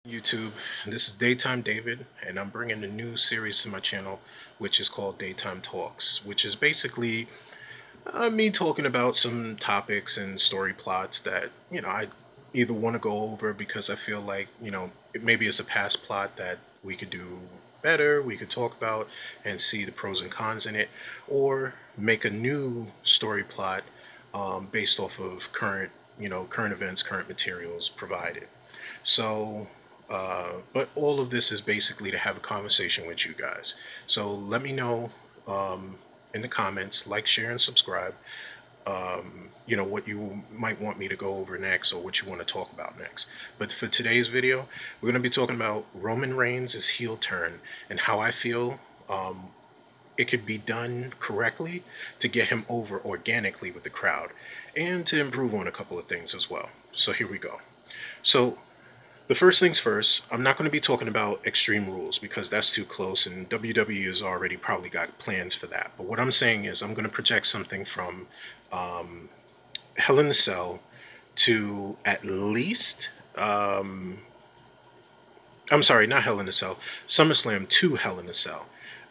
YouTube. This is Daytime David, and I'm bringing a new series to my channel, which is called Daytime Talks, which is basically me talking about some topics and story plots that I either want to go over because I feel like maybe it's a past plot that we could do better, we could talk about and see the pros and cons in it, or make a new story plot based off of current events, current materials provided. So, but all of this is basically to have a conversation with you guys. So let me know in the comments, like, share, and subscribe. What you might want me to go over next or what you want to talk about next. But for today's video, we're going to be talking about Roman Reigns' heel turn and how I feel it could be done correctly to get him over organically with the crowd and to improve on a couple of things as well. So here we go. So the first things first, I'm not going to be talking about Extreme Rules because that's too close and WWE has already probably got plans for that. But what I'm saying is I'm going to project something from Hell in a Cell to at least, I'm sorry, not Hell in a Cell, SummerSlam to Hell in a Cell.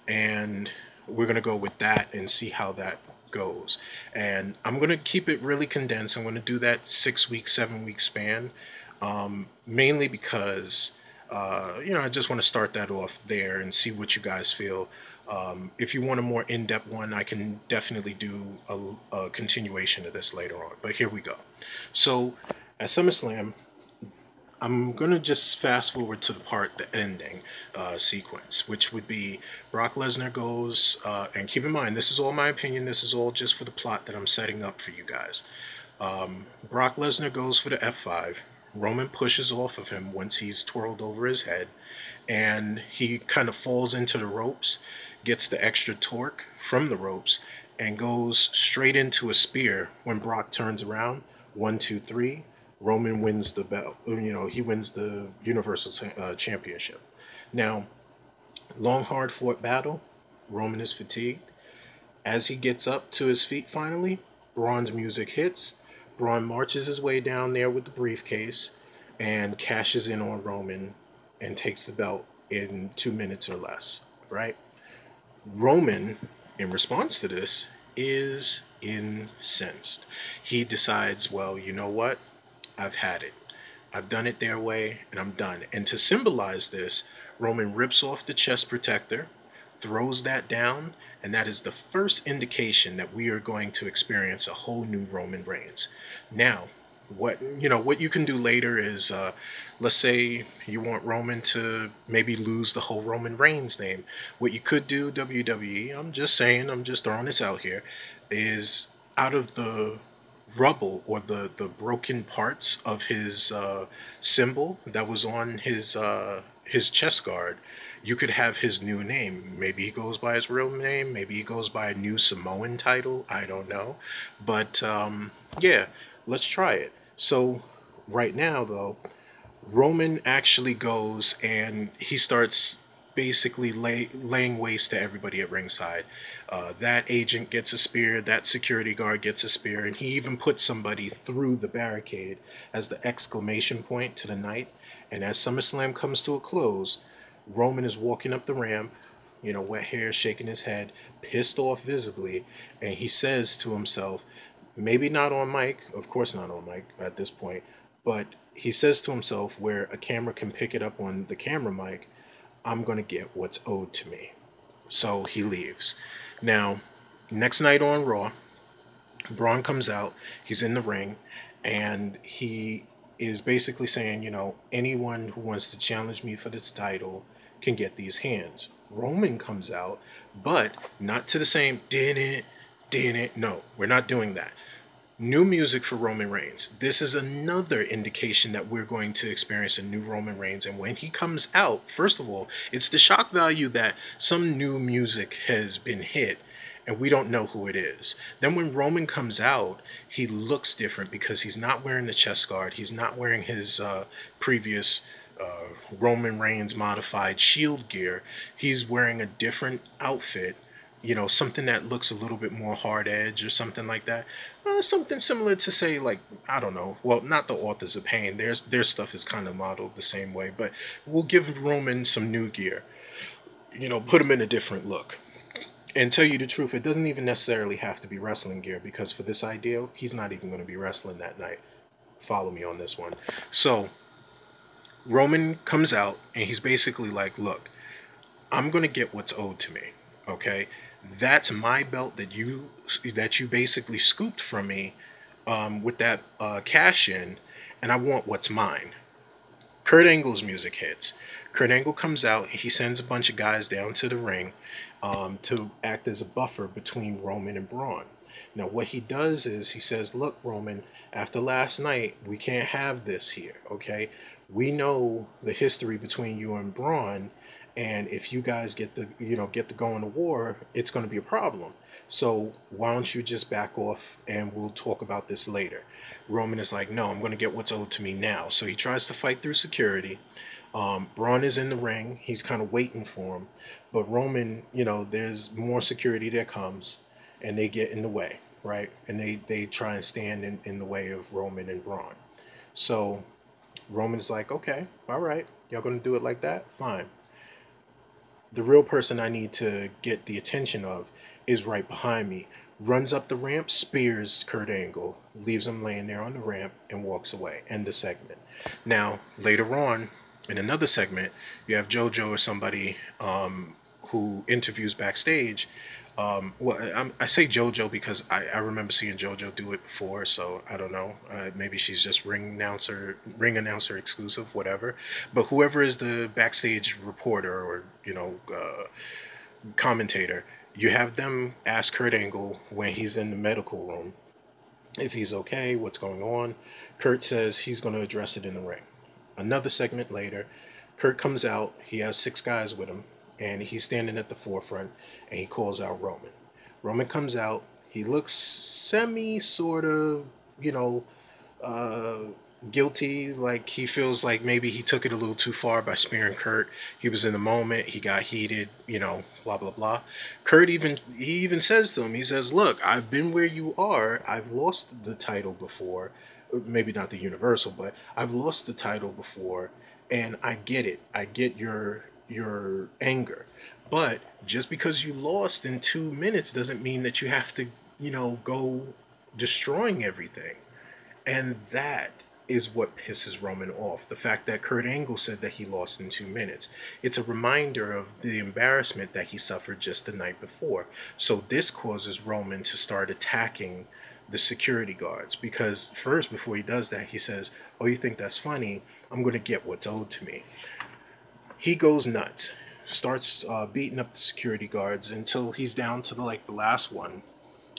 And we're going to go with that and see how that goes. And I'm going to keep it really condensed. I'm going to do that 6-week, 7-week span. Mainly because, I just want to start that off there and see what you guys feel. If you want a more in-depth one, I can definitely do a continuation of this later on. But here we go. So at SummerSlam, I'm going to just fast forward to the ending sequence, which would be Brock Lesnar goes, and keep in mind, this is all my opinion, this is all just for the plot that I'm setting up for you guys. Brock Lesnar goes for the F5. Roman pushes off of him once he's twirled over his head, and he kind of falls into the ropes, gets the extra torque from the ropes, and goes straight into a spear when Brock turns around. 1, 2, 3. Roman wins the belt. He wins the Universal Championship. Now, long, hard fought battle. Roman is fatigued. As he gets up to his feet finally, Braun's music hits. Braun marches his way down there with the briefcase and cashes in on Roman and takes the belt in 2 minutes or less, right? Roman, in response to this, is incensed. He decides, well, you know what? I've had it. I've done it their way, and I'm done. And to symbolize this, Roman rips off the chest protector, throws that down, and that is the first indication that we are going to experience a whole new Roman Reigns. Now, what you can do later is, let's say you want Roman to maybe lose the whole Roman Reigns name. What you could do, WWE, I'm just saying, I'm just throwing this out here, is out of the rubble or the broken parts of his symbol that was on his chest guard, you could have his new name. Maybe he goes by his real name, maybe he goes by a new Samoan title, I don't know. But yeah, let's try it. So right now though, Roman actually goes and he starts basically laying waste to everybody at ringside. That agent gets a spear, that security guard gets a spear, and he even puts somebody through the barricade as the exclamation point to the night. And as SummerSlam comes to a close, Roman is walking up the ramp, wet hair, shaking his head, pissed off visibly, and he says to himself, maybe not on mic, of course not on mic at this point, but he says to himself where a camera can pick it up on the camera mic, I'm going to get what's owed to me. So he leaves. Now, next night on Raw, Braun comes out, he's in the ring, and he is basically saying, anyone who wants to challenge me for this title can get these hands. Roman comes out, but not to the same, no, we're not doing that. New music for Roman Reigns. This is another indication that we're going to experience a new Roman Reigns. And when he comes out, first of all, it's the shock value that some new music has been hit and we don't know who it is. Then when Roman comes out, he looks different because he's not wearing the chest guard. He's not wearing his previous Roman Reigns modified Shield gear. He's wearing a different outfit something that looks a little bit more hard edge or something like that. Something similar to, say, like, I don't know. Well, not the Authors of Pain. Their stuff is kind of modeled the same way, but we'll give Roman some new gear. Put him in a different look. And tell you the truth, it doesn't even necessarily have to be wrestling gear, because for this idea, he's not even going to be wrestling that night. Follow me on this one. So Roman comes out and he's basically like, look, I'm going to get what's owed to me. Okay? That's my belt that you basically scooped from me with that cash in, and I want what's mine. Kurt Angle's music hits. Kurt Angle comes out. He sends a bunch of guys down to the ring to act as a buffer between Roman and Braun. Now, what he does is he says, look, Roman, after last night, we can't have this here, okay? We know the history between you and Braun, and if you guys get to go into war, it's going to be a problem. So why don't you just back off and we'll talk about this later? Roman is like, no, I'm going to get what's owed to me now. So he tries to fight through security. Braun is in the ring. He's kind of waiting for him. But Roman, there's more security that comes, and they get in the way, right? And they try and stand in the way of Roman and Braun. So Roman's like, okay, all right, y'all going to do it like that? Fine. The real person I need to get the attention of is right behind me. Runs up the ramp, spears Kurt Angle, leaves him laying there on the ramp, and walks away. End the segment. Now, later on, in another segment, you have JoJo or somebody who interviews backstage. I say JoJo because I remember seeing JoJo do it before, so I don't know. Maybe she's just ring announcer exclusive, whatever. But whoever is the backstage reporter or commentator, you have them ask Kurt Angle when he's in the medical room if he's okay, what's going on. Kurt says he's going to address it in the ring. Another segment later, Kurt comes out. He has 6 guys with him, and he's standing at the forefront, and he calls out Roman. Roman comes out. He looks sort of, guilty, like he feels like maybe he took it a little too far by spearing Kurt. He was in the moment. He got heated, blah, blah, blah. He even says to him, he says, look, I've been where you are. I've lost the title before. Maybe not the Universal, but I've lost the title before, and I get it. I get your anger. But just because you lost in 2 minutes doesn't mean that you have to, go destroying everything. And that is what pisses Roman off. The fact that Kurt Angle said that he lost in 2 minutes. It's a reminder of the embarrassment that he suffered just the night before. So this causes Roman to start attacking the security guards, because first, before he does that, he says, oh, you think that's funny? I'm going to get what's owed to me. He goes nuts, starts beating up the security guards until he's down to the last one.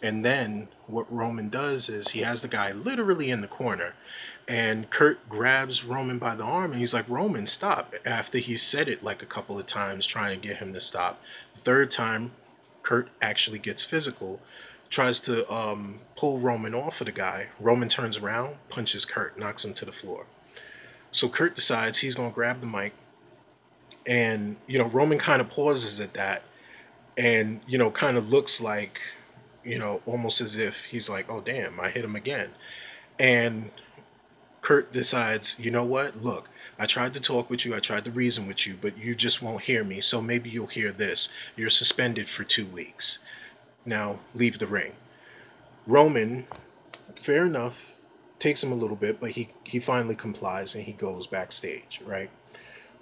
And then what Roman does is he has the guy literally in the corner, and Kurt grabs Roman by the arm and he's like, Roman, stop. After he said it a couple of times trying to get him to stop. The third time, Kurt actually gets physical, tries to pull Roman off of the guy. Roman turns around, punches Kurt, knocks him to the floor. So Kurt decides he's going to grab the mic, and Roman kind of pauses at that, and kind of looks like, almost as if he's like, oh damn, I hit him again. And Kurt decides, you know what, look, I tried to talk with you, I tried to reason with you, but you just won't hear me, so maybe you'll hear this. You're suspended for 2 weeks. Now, leave the ring. Roman, fair enough, takes him a little bit, but he finally complies and he goes backstage, right?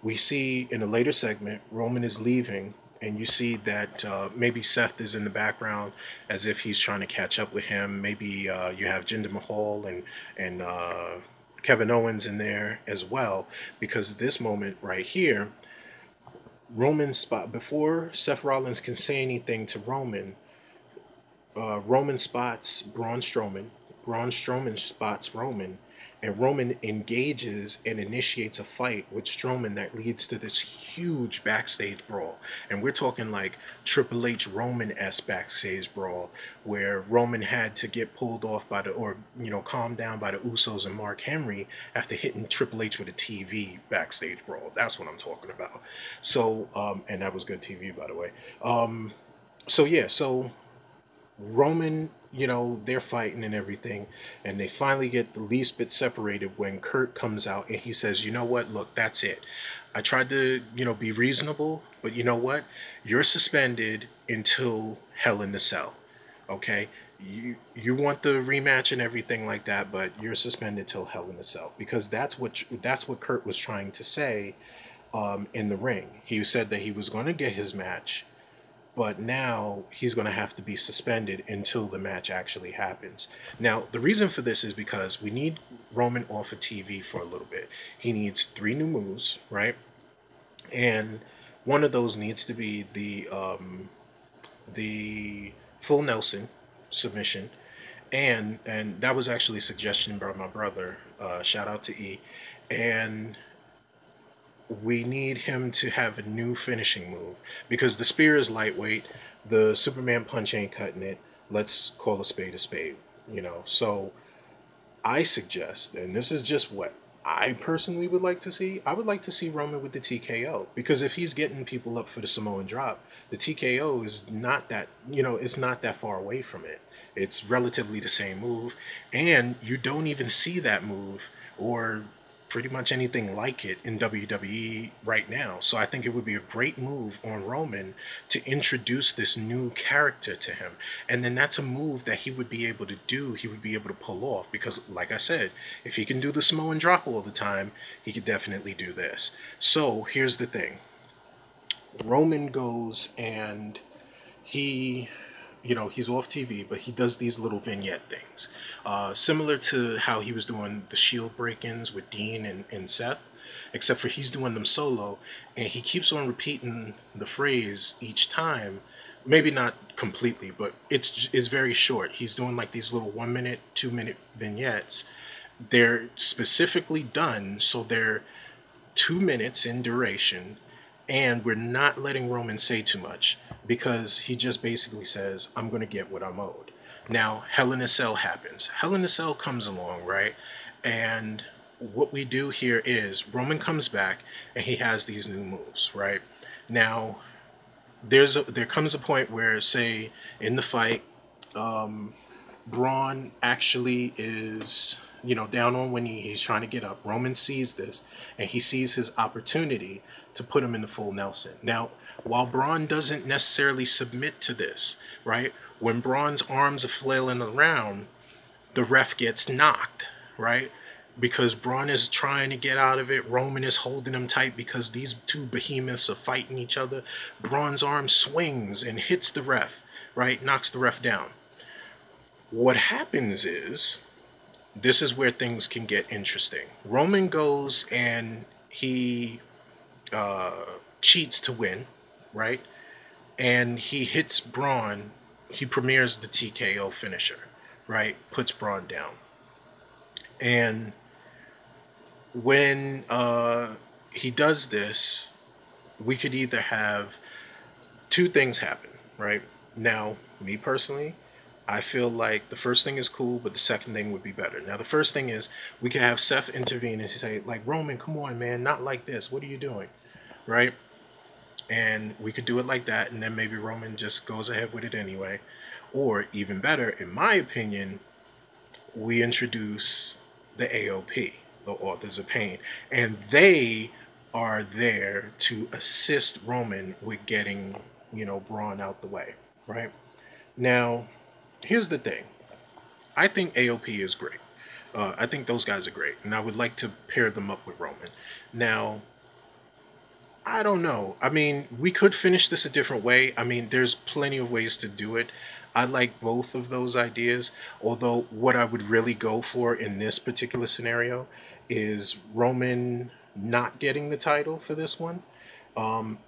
We see in a later segment, Roman is leaving, and you see that maybe Seth is in the background as if he's trying to catch up with him. Maybe you have Jinder Mahal and Kevin Owens in there as well, because this moment right here, before Seth Rollins can say anything to Roman, Roman spots Braun Strowman. Braun Strowman spots Roman, and Roman engages and initiates a fight with Strowman that leads to this huge backstage brawl. And we're talking like Triple H Roman-esque backstage brawl, where Roman had to get pulled off calmed down by the Usos and Mark Henry after hitting Triple H with a TV backstage brawl. That's what I'm talking about. So, and that was good TV, by the way. So yeah, so Roman, they're fighting and everything, and they finally get the least bit separated when Kurt comes out and he says, "You know what? Look, that's it. I tried to, be reasonable, but you know what? You're suspended until Hell in the Cell. Okay? You want the rematch and everything like that, but you're suspended till Hell in the Cell because that's what Kurt was trying to say in the ring. He said that he was going to get his match, but now he's going to have to be suspended until the match actually happens. Now, the reason for this is because we need Roman off of TV for a little bit. He needs 3 new moves, right? And one of those needs to be the full Nelson submission, and that was actually a suggestion by my brother. Shout out to E, and we need him to have a new finishing move because the spear is lightweight. The Superman punch ain't cutting it. Let's call a spade a spade. So I suggest, and this is just what I personally would like to see. I would like to see Roman with the TKO because if he's getting people up for the Samoan drop, the TKO is not that it's not that far away from it. It's relatively the same move, and you don't even see that move or pretty much anything like it in WWE right now. So I think it would be a great move on Roman to introduce this new character to him. And then that's a move that he would be able to do, he would be able to pull off. Because, like I said, if he can do the Samoan drop all the time, he could definitely do this. So here's the thing Roman goes and he he's off TV, but he does these little vignette things, similar to how he was doing the Shield break-ins with Dean and Seth, except for he's doing them solo, and he keeps on repeating the phrase each time. Maybe not completely, but it's very short. He's doing like these little 1 minute, 2 minute vignettes. They're specifically done so they're 2 minutes in duration, and we're not letting Roman say too much because he just basically says, "I'm going to get what I'm owed." Now, Hell in a Cell happens. Hell in a Cell comes along, right? And what we do here is Roman comes back and he has these new moves, right? Now, there comes a point where, say, in the fight, Braun actually is, down on one knee. He's trying to get up. Roman sees this, and he sees his opportunity to put him in the full Nelson. Now, while Braun doesn't necessarily submit to this, right? When Braun's arms are flailing around, the ref gets knocked, right? Because Braun is trying to get out of it. Roman is holding him tight because these two behemoths are fighting each other. Braun's arm swings and hits the ref, right? Knocks the ref down. What happens is, this is where things can get interesting. Roman goes and he cheats to win, right? And he hits Braun. He premieres the TKO finisher, right? Puts Braun down. And when he does this, we could either have 2 things happen, right? Now, me personally, I feel like the first thing is cool, but the second thing would be better. Now, the first thing is we could have Seth intervene and say, like, "Roman, come on, man, not like this. What are you doing?" Right? And we could do it like that, and then maybe Roman just goes ahead with it anyway. Or, even better, in my opinion, we introduce the AOP, the Authors of Pain, and they are there to assist Roman with getting, Braun out the way, right? Now, here's the thing. I think AOP is great. I think those guys are great, and I would like to pair them up with Roman. Now, I don't know. I mean, we could finish this a different way. I mean, there's plenty of ways to do it. I like both of those ideas, although what I would really go for in this particular scenario is Roman not getting the title for this one,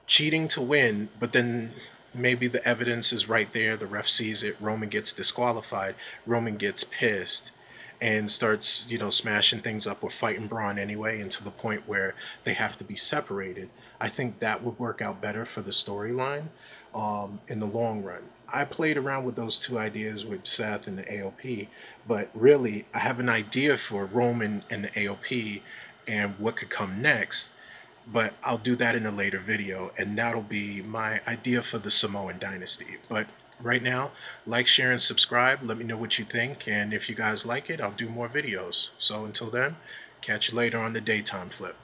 cheating to win, but then maybe the evidence is right there. The ref sees it. Roman gets disqualified. Roman gets pissed and starts, smashing things up or fighting Braun anyway, and to the point where they have to be separated. I think that would work out better for the storyline in the long run. I played around with those 2 ideas with Seth and the AOP, but really, I have an idea for Roman and the AOP and what could come next. but I'll do that in a later video, and that'll be my idea for the Samoan dynasty. But right now, like, share, and subscribe. Let me know what you think, and if you guys like it, I'll do more videos. So until then, catch you later on the Daytime Flip.